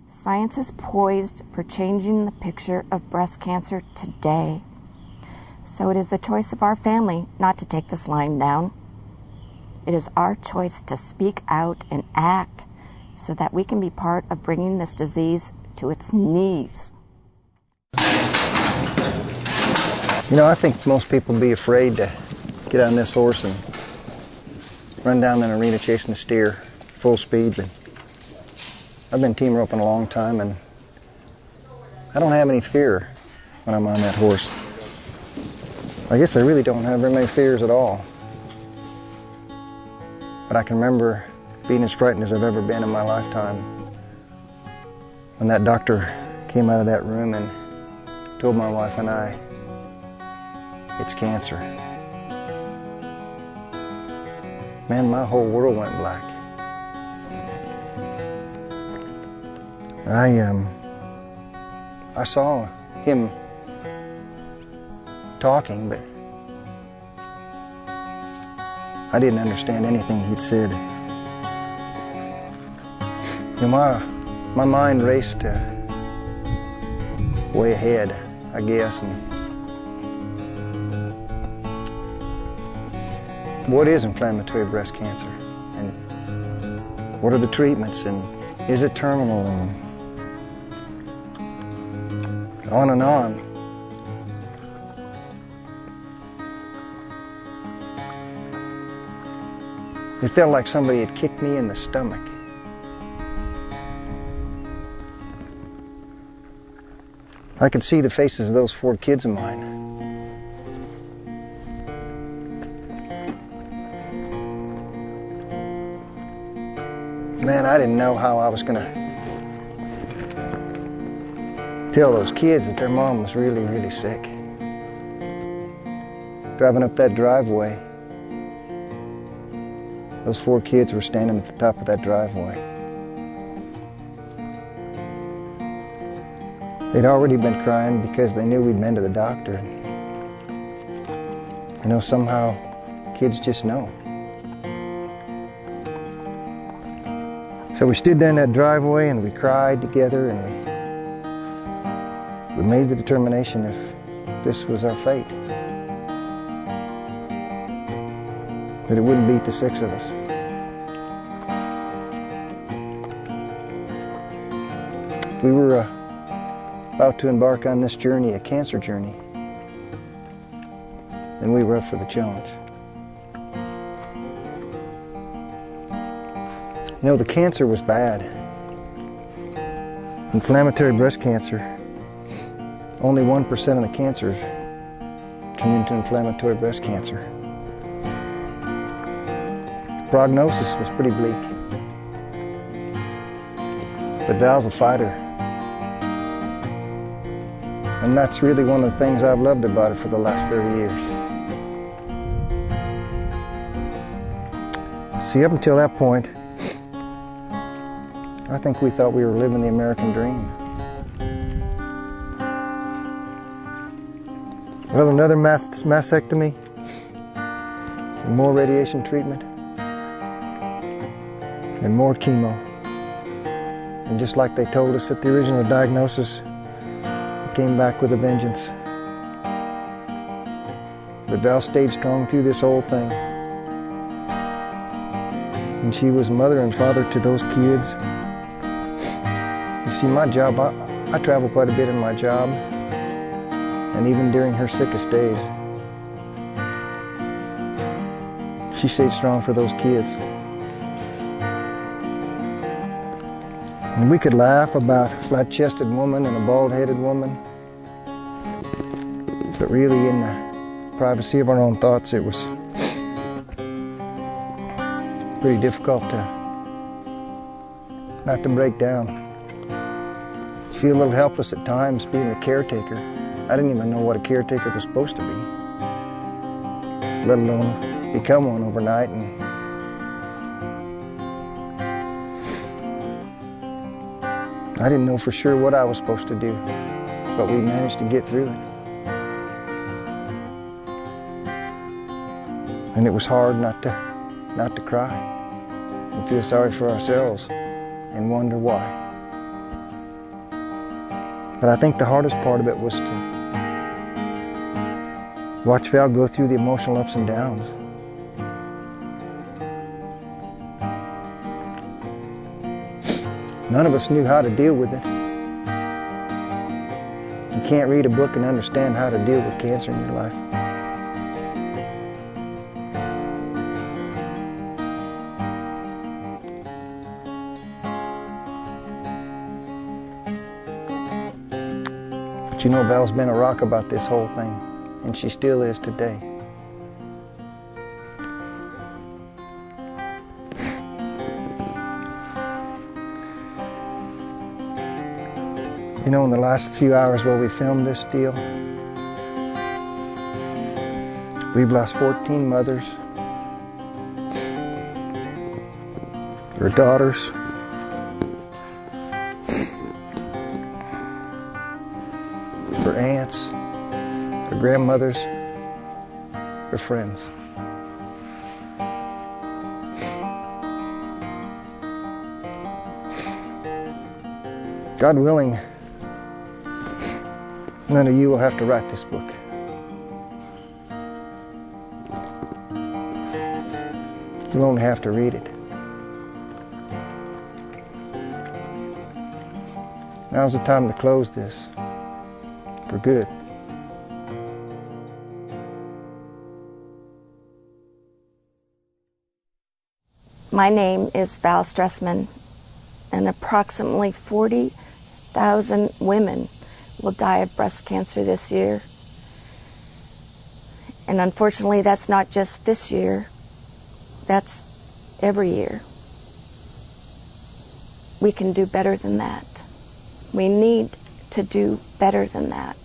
Science is poised for changing the picture of breast cancer today. So it is the choice of our family not to take this lying down. It is our choice to speak out and act so that we can be part of bringing this disease to its knees. You know, I think most people would be afraid to get on this horse and run down an arena chasing a steer full speed, but I've been team roping a long time and I don't have any fear when I'm on that horse. I guess I really don't have very many fears at all. But I can remember being as frightened as I've ever been in my lifetime when that doctor came out of that room and told my wife and I, it's cancer. Man, my whole world went black. I saw him talking, but I didn't understand anything he'd said. You know, my mind raced way ahead, I guess. And what is inflammatory breast cancer? And what are the treatments? And is it terminal? And on and on. It felt like somebody had kicked me in the stomach. I could see the faces of those 4 kids of mine. Man, I didn't know how I was going to tell those kids that their mom was really, really sick. Driving up that driveway, those 4 kids were standing at the top of that driveway. They'd already been crying because they knew we'd been to the doctor. You know, somehow kids just know. So we stood there in that driveway and we cried together and we made the determination if this was our fate, that it wouldn't beat the 6 of us. We were about to embark on this journey, a cancer journey, and we were up for the challenge. You know, the cancer was bad. Inflammatory breast cancer, only 1% of the cancers turn into inflammatory breast cancer. The prognosis was pretty bleak. But Val's a fighter. And that's really one of the things I've loved about it for the last 30 years. See, up until that point, I think we thought we were living the American dream. Well, another mastectomy, and more radiation treatment, and more chemo. And just like they told us at the original diagnosis, it came back with a vengeance. But Val stayed strong through this whole thing. And she was mother and father to those kids. You see, my job, I travel quite a bit in my job, and even during her sickest days, she stayed strong for those kids. And we could laugh about a flat-chested woman and a bald-headed woman, but really in the privacy of our own thoughts, it was pretty difficult not to break down. You feel a little helpless at times being a caretaker. I didn't even know what a caretaker was supposed to be, let alone become one overnight. And I didn't know for sure what I was supposed to do, but we managed to get through it. And it was hard not to cry and feel sorry for ourselves and wonder why. But I think the hardest part of it was to watch Val go through the emotional ups and downs. None of us knew how to deal with it. You can't read a book and understand how to deal with cancer in your life. But you know, Val's been a rock about this whole thing, and she still is today. You know, in the last few hours while we filmed this deal, we've lost 14 mothers, their daughters, their aunts, their grandmothers, their friends. God willing, none of you will have to write this book. You'll only have to read it. Now's the time to close this for good. My name is Val Stressman, and approximately 40,000 women will die of breast cancer this year. And unfortunately, that's not just this year, that's every year. We can do better than that. We need to do better than that.